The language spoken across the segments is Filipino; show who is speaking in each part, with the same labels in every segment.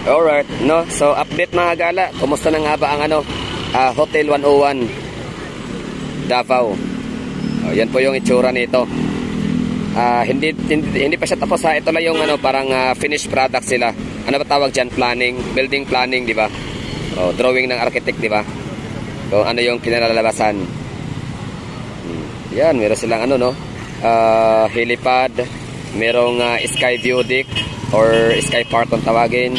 Speaker 1: Alright, no? So, update mga gala. Kumusta na nga ba ang Hotel 101 Davao? Yan po yung itsura nito. Hindi pa siya tapos ha. Ito lang yung parang finished product sila. Ano ba tawag dyan? Planning, building planning, di ba? Drawing ng architect, di ba? So, ano yung kinalalabasan? Yan, meron silang helipad, merong sky view deck or sky park kung tawagin.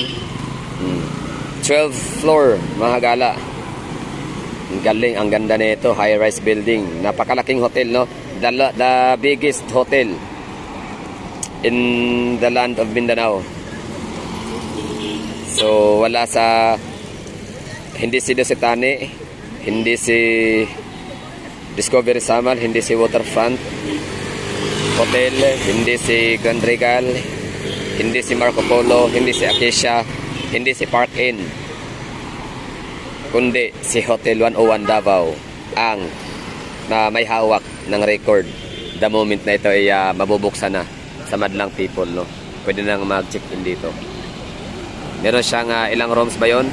Speaker 1: 12 floor mga gala. Ang galing, ang ganda nito, high-rise building. Napakalaking hotel, no? The biggest hotel in the land of Mindanao. So wala hindi si Dositani, hindi si Discovery Samal, hindi si Waterfront Hotel, hindi si Grand Regal, hindi si Marco Polo, hindi si Acacia, hindi si Park Inn, kundi si Hotel 101 Davao ang may hawak ng record the moment na ito ay mabubuksan na sa madlang people, no? Pwede nang mag-check-in dito. Meron siyang ilang rooms ba yun?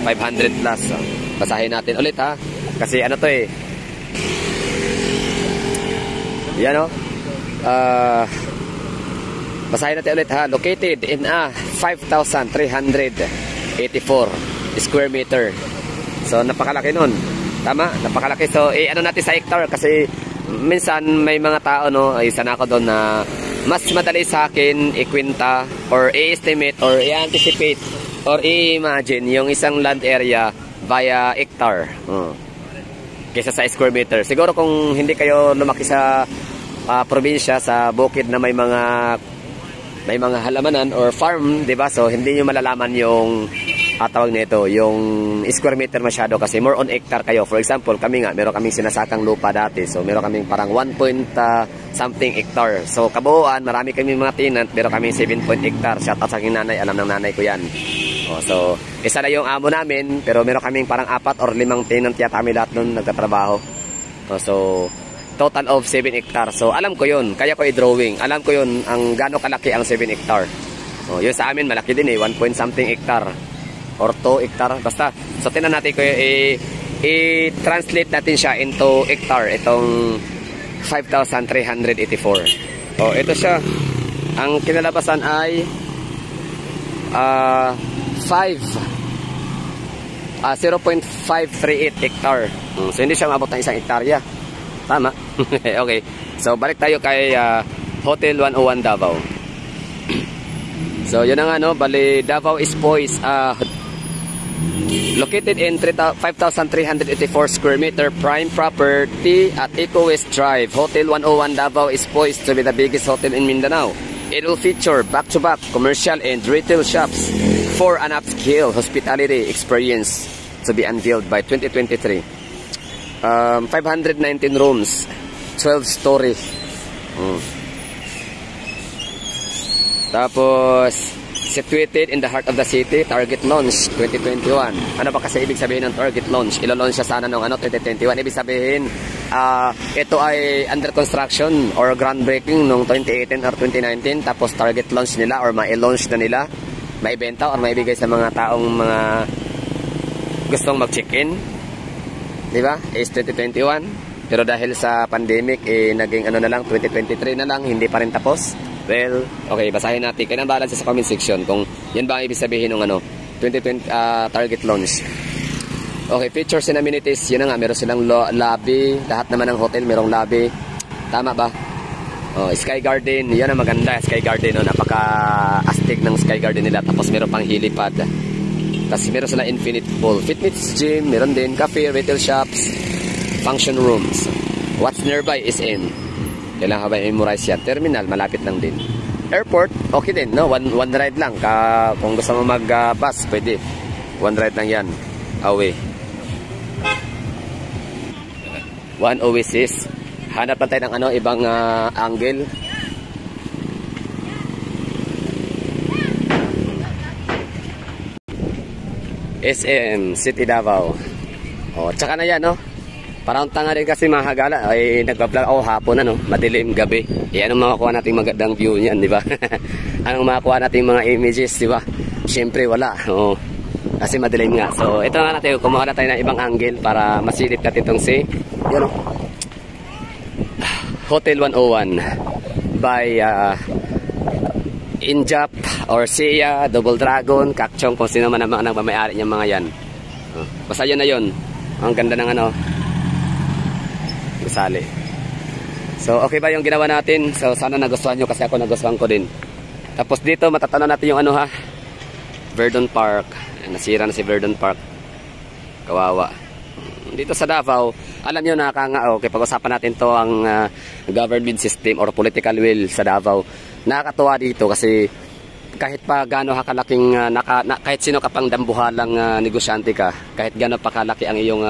Speaker 1: 500 plus. Basahin natin ulit ha, kasi to yan basahin natin ulit ha. Located in 5,384 square meter. So napakalaki nun. Tama, napakalaki. So natin sa hectare, kasi minsan may mga tao isa na ako doon na mas madali sa akin ikwenta or i-estimate or i-anticipate or i-imagine yung isang land area via hectare kaysa sa square meter. Siguro kung hindi kayo lumaki sa probinsya, sa bukid na may mga halamanan or farm, 'di ba? So hindi niyo malalaman yung tawag nito, yung square meter masyado, kasi more on hectare kayo. For example, kami nga, meron kaming sinasakang lupa dati. So meron kaming parang 1 point something hectare. So kabuuan, marami kaming mga tenant, meron kaming 7 point hectare. Shout out sa aking nanay, alam ng nanay ko yan. So isa na yung amo namin, pero meron kaming parang 4 or 5 tenant yata kami lahat nun nagtatrabaho. So total of 7 hectare. So alam ko yun, kaya ko i-drawing. Alam ko yun, ang gaano kalaki ang 7 hectare. Yun sa amin, malaki din 1 point something hectare or 2 hectare, basta. So tingnan natin ko i-translate natin siya into hectare, itong 5,384. Ito siya. Ang kinalabasan ay 0.538 hectare. So hindi siya maabot ng 1 hektarya. Tama. Okay. So balik tayo kay Hotel 101 Davao. So yun na nga, bali Davao is poised located in 5,384 square meter prime property at Eco West Drive. Hotel 101 Davao is poised to be the biggest hotel in Mindanao. It will feature back-to-back commercial and retail shops for an upscale hospitality experience to be unveiled by 2023. 519 rooms, 12 story. Tapos situated in the heart of the city. Target launch 2021. Ano ba kasi ibig sabihin ng target launch? Ilo-launch siya sana noong 2021. Ibig sabihin ito ay under construction or groundbreaking noong 2018 or 2019. Tapos target launch nila or mai-launch na nila, maibenta or maibigay sa mga taong mga gustong mag-check-in, di ba? Is 2021. Pero dahil sa pandemic naging na lang, 2023 na lang, hindi pa rin tapos. Well, okay, basahin natin. Kaya nang balance sa comment section kung yan ba ang ibig sabihin ng 2020 target launch. Okay, features and amenities. Yun na nga, meron silang lobby. Lahat naman ng hotel merong lobby. Tama ba? Sky Garden. Yan ang maganda, Sky Garden. Napaka-astig ng Sky Garden nila. Tapos meron pang helipad. Tapos meron sila infinite pool. Fitness gym. Meron din cafe, retail shops, function rooms. What's nearby is in. Kailangan ba i-memorize yan? Terminal, malapit lang din. Airport, okay din, no? One ride lang. Kung gusto mo mag-bus, pwede. One ride lang yan. Away. One oasis. Hanap lang tayo ng ibang angle. SM, City Davao. Tsaka na yan, no? Parang tanga rin kasi mga gala, ay nagpa-vlog ako hapon madilim gabi. Anong makakuha nating magandang view niyan, di ba? Anong makakuha nating mga images, di ba? Siyempre wala. Oo. Kasi madilim nga. So ito nga natin, kumuha na tayo ng ibang angle para masilip natin itong yun o, Hotel 101 by Injap or Sia, Double Dragon, Kakchong, kung sino man ang mga nagmamayari niyang mga yan. Basta yun na yun. Ang ganda ng ano, gusali. So okay ba yung ginawa natin? So sana nagustuhan nyo, kasi ako nagustuhan ko din. Tapos dito matatanaw natin yung ano ha, Verdun Park. Nasira na si Verdun Park. Kawawa. Dito sa Davao, alam nyo na okay, pag-usapan natin to ang government system or political will sa Davao. Nakakatuwa dito kasi kahit pa gaano kalaking kahit sino ka pang dambuhalang negosyante ka, kahit gaano pa kalaki ang iyong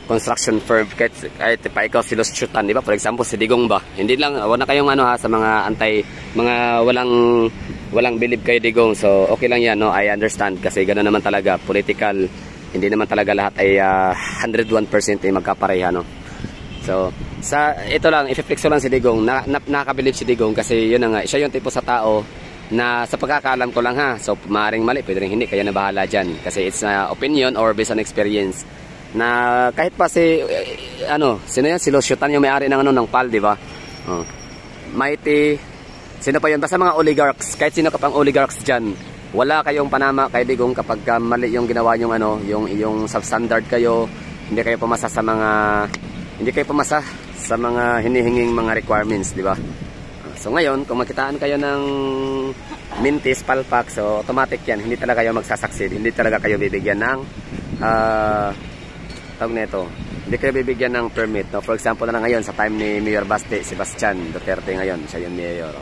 Speaker 1: construction firm, kahit pa ikaw sinusyutan, di ba? For example, si Digong ba? Hindi lang, wala kayong sa mga mga walang believe kay Digong. So okay lang yan, no? I understand kasi gano'n naman talaga, political. Hindi naman talaga lahat ay 101% ay magkapareha, no? So, ito lang, i-flex lang si Digong. Nakakabilib si Digong kasi yun na nga, siya yung tipo sa tao na sa pagkakaalam ko lang ha. So, maaaring mali, pwede rin hindi, kaya na bahala dyan. Kasi it's opinion or based on experience. Na kahit pa sino yan? Si Lusyutan yung may-ari ng ng PAL, di ba? Mighty, sino pa yun? Basta mga oligarchs, kahit sino ka pang oligarchs dyan, wala kayong panama kay Digong kapag mali yung ginawa yung substandard kayo, hindi kayo pumasa sa mga hinihinging mga requirements, di ba? So ngayon, kung magkitaan kayo ng mintis, palpak, so automatic yan, hindi talaga kayo magsasucceed, hindi talaga kayo bibigyan ng tawag nito, hindi kayo bibigyan ng permit, no? For example na ngayon sa time ni Mayor Sebastian Duterte ngayon, siya yung mayor,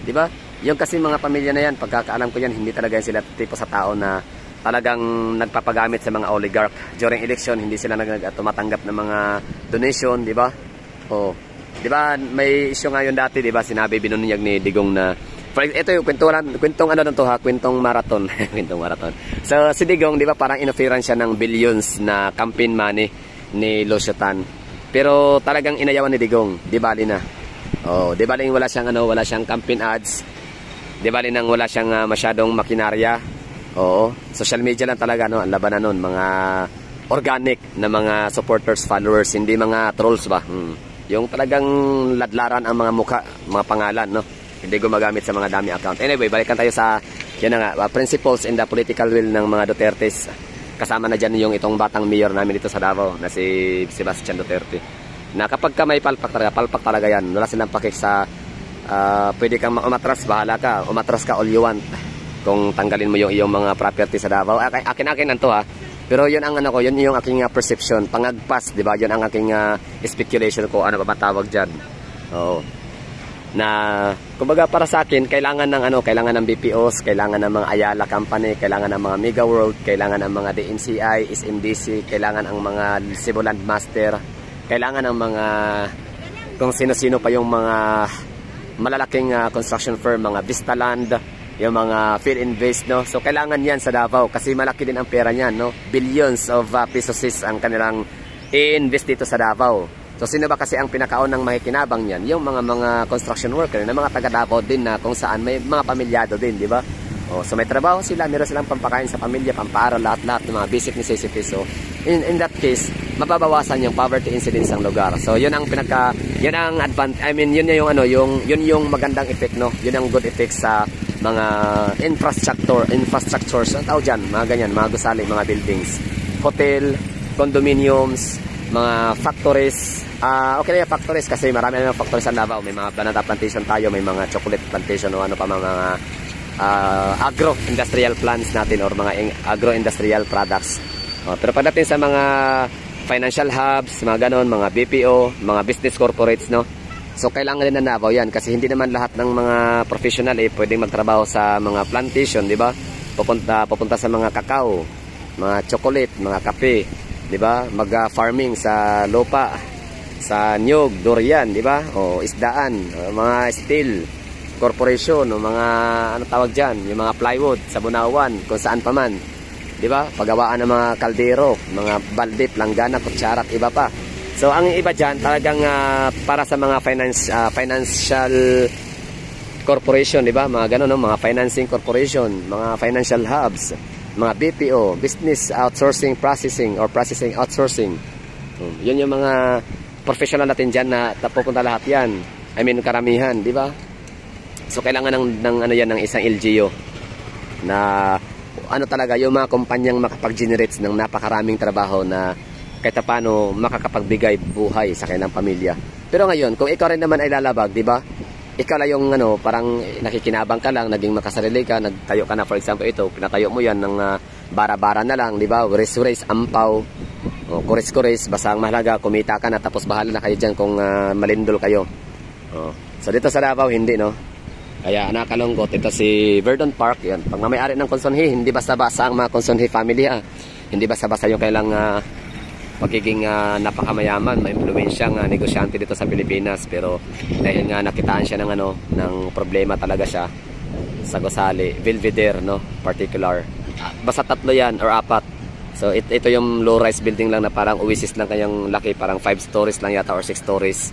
Speaker 1: di ba? Yung kasi mga pamilya na yan, pagkakaalam ko yan, hindi talaga sila tipo sa tao na talagang nagpapagamit sa mga oligarch. During election, hindi sila tumatanggap ng mga donation, di ba? Di ba, may issue ngayon dati, di ba, sinabi binunyag ni Digong na, ito yung kwentong marathon. Kwentong marathon. So, si Digong, di ba, parang inoferan siya ng billions na campaign money ni Lusyutan. Pero talagang inayawan ni Digong, di bali na. Di bali wala siyang campaign ads. Di bali nang wala siyang masyadong makinarya. Social media lang talaga, no, ang labanan nun, mga organic na mga supporters, followers, hindi mga trolls ba. Yung talagang ladlaran ang mga mukha, mga pangalan, no. Hindi gumagamit sa mga dami account. Anyway, balikan tayo sa principles in the political will ng mga Dutertes. Kasama na dyan yung itong batang mayor namin dito sa Davao na si Sebastian Duterte. Na kapag ka may palpak talaga yan. Wala silang pakik sa pwede kang umatras, bahala ka. Umatras ka all you want. Kung tanggalin mo yung iyong mga property sa Davao. Akin nanto ha. Pero yun ang yun yung aking perception. Pangagpas, di ba? Yun ang aking speculation ko. Ano ba matawag dyan? Na kumbaga para sa akin, kailangan ng BPOs, kailangan ng mga Ayala Company, kailangan ng mga Mega World, kailangan ng mga DNCI, SMDC, kailangan ang mga Cebu Landmaster, kailangan ng mga kung sino-sino pa yung mga malalaking construction firm, mga Vistaland, yung mga Philinvest, no? So kailangan yan sa Davao kasi malaki din ang pera niyan, no? Billions of pesos ang kanilang i-invest dito sa Davao. So sino ba kasi ang pinakaunang makikinabang niyan? Yung mga construction worker na mga taga Davao din na kung saan may mga pamilyado din, di ba? So may trabaho sila, meron silang pampakain sa pamilya, pampaaral, lahat-lahat ng mga basic necessities. So in that case, mababawasan yung poverty incidence ng lugar. So yun ang yun ang yun yung magandang effect, no? Yun ang good effect sa mga infrastructures, ang tawag dyan, mga ganyan, mga gusali, mga buildings, hotel, condominiums, mga factories. Okay na yung factories kasi marami na yung factories sa Davao. May mga banana plantation tayo, may mga chocolate plantation o ano pa, mga agro-industrial plants natin or mga agro-industrial products. Pero pagdating sa mga financial hubs, mga ganon, mga BPO, mga business corporates, no? So kailangan din ng Davao yan kasi hindi naman lahat ng mga professional pwedeng magtrabaho sa mga plantation, di ba? Pupunta sa mga kakao, mga chocolate, mga kape, di ba? Mag-farming sa lupa, sa nyug, durian, di ba? O isdaan, mga steel corporation, o mga tawag diyan, yung mga plywood sa Bunawan, kung saan pa man. Di ba? Paggawaan ng mga kaldero, mga balde, planggana, kutsara at iba pa. So ang iba diyan talagang para sa mga financial corporation, di ba? Mga ganun, no? Mga financing corporation, mga financial hubs, mga BPO, business outsourcing processing or processing outsourcing. Yun yung mga professional natin dyan na pupunta lahat yan. I mean, karamihan, di ba? So, kailangan ng ano yan, ng isang LGU na ano talaga, yung mga kumpanyang makapag-generate ng napakaraming trabaho na kahit paano makakapagbigay buhay sa kanilang pamilya. Pero ngayon, kung ikaw rin naman ay lalabag, di ba? Ikaw lang yung ano, parang nakikinabang ka lang, naging makasarili ka, nagtayo ka na, for example, ito, pinatayo mo yan ng bara-bara na lang, di ba? Uris-uris, ampaw, kuris-kuris, basta ang mahalaga, kumita ka na, tapos bahala na kayo dyan kung malindol kayo. So dito sa Davao, hindi, no? Kaya nakalungkot, ito si Verdon Park, yan. Pag may-ari ng Consonhe, hindi basta-basta ang mga Consonhe family, hindi basta-basta yung kailang magiging napakamayaman, may impluwensyang negosyante dito sa Pilipinas. Pero dahil nga nakitaan siya ng ano, ng problema talaga siya sa gusali, Belvedere, no, particular. Basta 3 yan or 4. So ito yung low-rise building lang na parang oasis lang kanyang laki, parang 5 stories lang yata or 6 stories.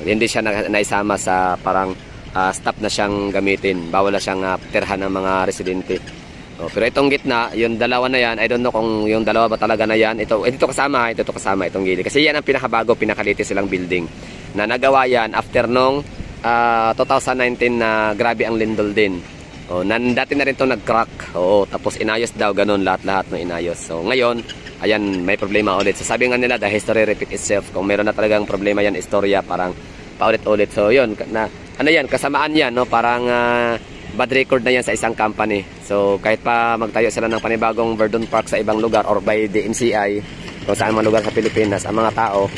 Speaker 1: Hindi siya naisama sa parang stop na siyang gamitin. Bawal na siyang tirhan ng mga residente. Pero itong gitna, yung dalawa na yan, I don't know kung yung dalawa ba talaga na yan. Ito kasama, ito kasama itong gilid. Kasi yan ang pinakabago, pinakalitis silang building. Na nagawa yan after nung 2019 na grabe ang lindol din. Dati na rin ito nag-crack. Tapos inayos daw, ganun lahat-lahat no inayos. So ngayon, ayan, may problema ulit. So sabi nga nila, the history repeat itself. Kung meron na talagang problema yan, istorya, parang paulit-ulit. So yun, ano yan, kasamaan yan, no? Parang bad record na yan sa isang company. So kahit pa magtayo sila ng panibagong Verdon Park sa ibang lugar or by the MCI, kung saan mga lugar sa Pilipinas, ang mga tao,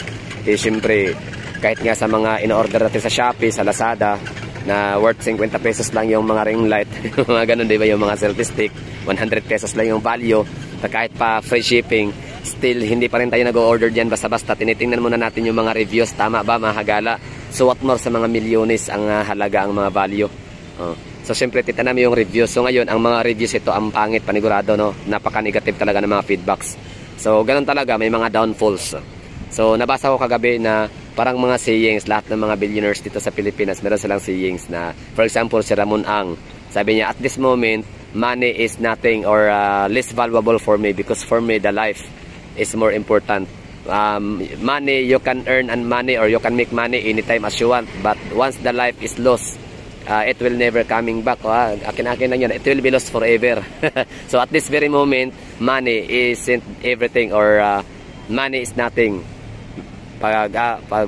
Speaker 1: siyempre, kahit nga sa mga in-order natin sa Shopee, sa Lazada, na worth 50 pesos lang yung mga ring light, mga ganun, di ba, yung mga selfie stick, 100 pesos lang yung value, kahit pa free shipping, still, hindi pa rin tayo nag-order dyan basta-basta. Tinitingnan muna natin yung mga reviews, tama ba, mga hagala? So what more sa mga milyones ang halaga, ang mga value. So syempre titanam yung reviews. So ngayon ang mga reviews ito ang pangit, panigurado, no? Napaka-negative talaga ng mga feedbacks. So ganun talaga, may mga downfalls. So nabasa ko kagabi na parang mga sayings, lahat ng mga billionaires dito sa Pilipinas meron silang sayings na, for example, si Ramon Ang, sabi niya, at this moment money is nothing or less valuable for me because for me the life is more important. Money you can earn and money or you can make money anytime as you want, but once the life is lost, it will never coming back. Akin-akin lang yan, it will be lost forever. So at this very moment, money isn't everything or money is nothing. Pag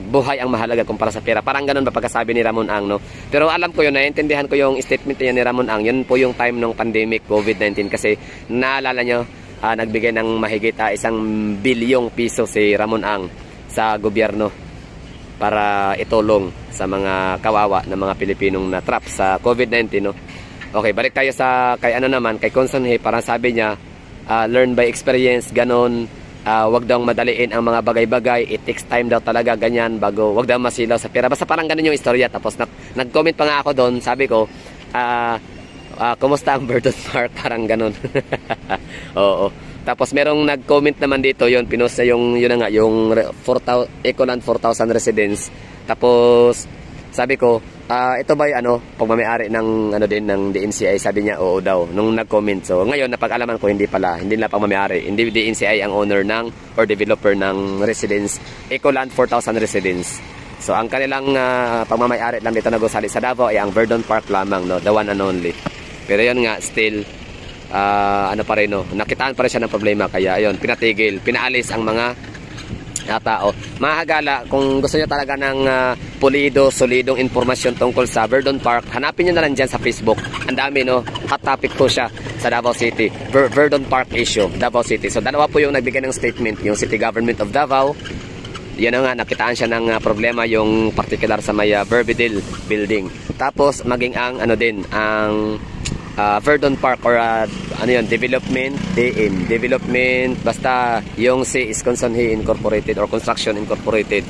Speaker 1: buhay ang mahalaga kumpara sa pera. Parang ganun ba pagkasabi ni Ramon Ang, no? Pero alam ko yun, naiintindihan ko yung statement niya ni Ramon Ang. Yun po yung time ng pandemic, COVID-19. Kasi naalala nyo, nagbigay ng mahigit 1 bilyong piso si Ramon Ang sa gobyerno para itulong sa mga kawawa na mga Pilipinong na trap sa COVID-19, no? Okay, balik tayo sa kay kay Consonhe. Parang sabi niya, learn by experience, ganon. Wag daw madaliin ang mga bagay-bagay, it takes time daw talaga, ganyan, bago wag daw masilaw sa pera. Basta parang ganun yung istorya. Tapos nag-comment pa nga ako doon, sabi ko, kumusta ang Verdon Park, parang ganun. Oo. Tapos merong nag-comment naman dito, yun pinost na yung Ecoland 4,000 residents. Tapos sabi ko, ito ba yung pagmamayari ng ng DNCI? Sabi niya oo daw nung nag-comment. So ngayon napag-alaman ko hindi nila pagmamayari. Hindi DNCI ang owner or developer ng residence, Ecoland 4,000 residents. So ang kanilang pagmamayari lang dito na gusali sa Davao ay ang Verdon Park lamang, no, the one and only. Pero yun nga, still pa rin, no, nakitaan pa rin siya ng problema, kaya ayun, pinatigil, pinaalis ang mga tao. Mga hagala, kung gusto niyo talaga ng solidong informasyon tungkol sa Verdon Park, hanapin niyo na lang dyan sa Facebook. Ang dami, no, hot topic po siya sa Davao City, Verdon Park issue, Davao City. So dalawa po yung nagbigay ng statement, yung City Government of Davao. Yan nga, nakitaan siya ng problema yung particular sa may Belvedere building. Tapos maging ang ang Verdon Park or development, basta yung C is Consonhe Incorporated or Construction Incorporated.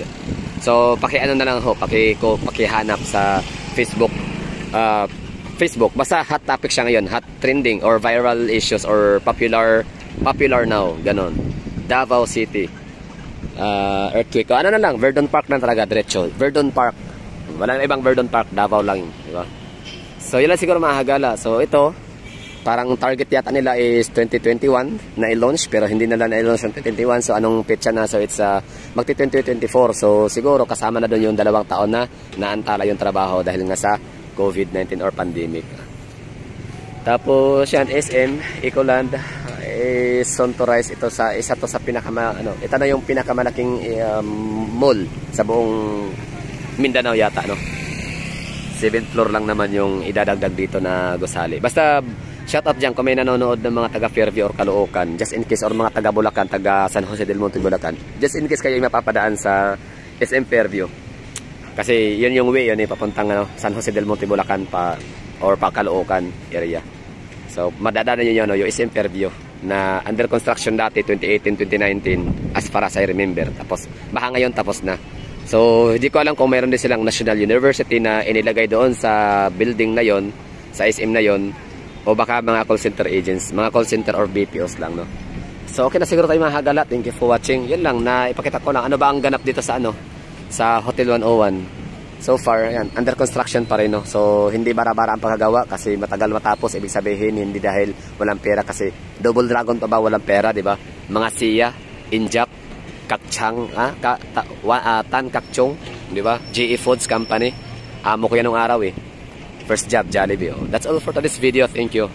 Speaker 1: So na lang ho, pakihanap sa Facebook. Basta hot topic siya ngayon, hot trending or viral issues or popular now, ganon. Davao City earthquake. Na lang, Verdon Park na talaga, diretso. Verdon Park. Wala na ibang Verdon Park, Davao lang, di ba? So yun lang siguro mga hagala. So ito, parang target yata nila is 2021 na i-launch, pero hindi nila na-i-launch ng 2021. So anong petsa na? So it's magti 2024. So siguro kasama na doon yung 2 taon na naantala yung trabaho dahil nga sa COVID-19 or pandemic. Tapos yan, SM Ecoland is Sontorize. Ito sa isa to sa ito na yung pinakamalaking mall sa buong Mindanao yata, no. 7th floor lang naman yung idadagdag dito na gusali. Basta shout out dyan kung may nanonood ng mga taga Fairview or Caloocan, just in case, or mga taga Bulacan, taga San Jose del Monte, Bulacan, just in case kayo yung mapapadaan sa SM Fairview. Kasi yun yung way, yun papuntang San Jose del Monte, Bulacan pa, or pa Caloocan area. So madadaanan nyo yun, yung SM Fairview na under construction dati 2018-2019 as far as I remember. Tapos baka ngayon tapos na. So hindi ko alam kung mayroon din silang National University na inilagay doon sa building na yon, sa SM na yon, o baka mga call center agents, mga call center or BPOs lang, no. So okay na siguro tayo mga hagala. Thank you for watching. Yan lang, na ipakita ko lang ano ba ang ganap dito sa sa Hotel 101. So far, yan, under construction pa rin, no? So, hindi bara-bara ang pagkagawa kasi matagal matapos. Ibig sabihin, hindi dahil walang pera kasi Double Dragon pa ba walang pera, di ba? Mga Sia, Injap, Kakchang, Tan Kakchong, di ba? GE Foods Company. Amo ko yan nung araw eh. First job, Jollibee. Oh. That's all for today's video. Thank you.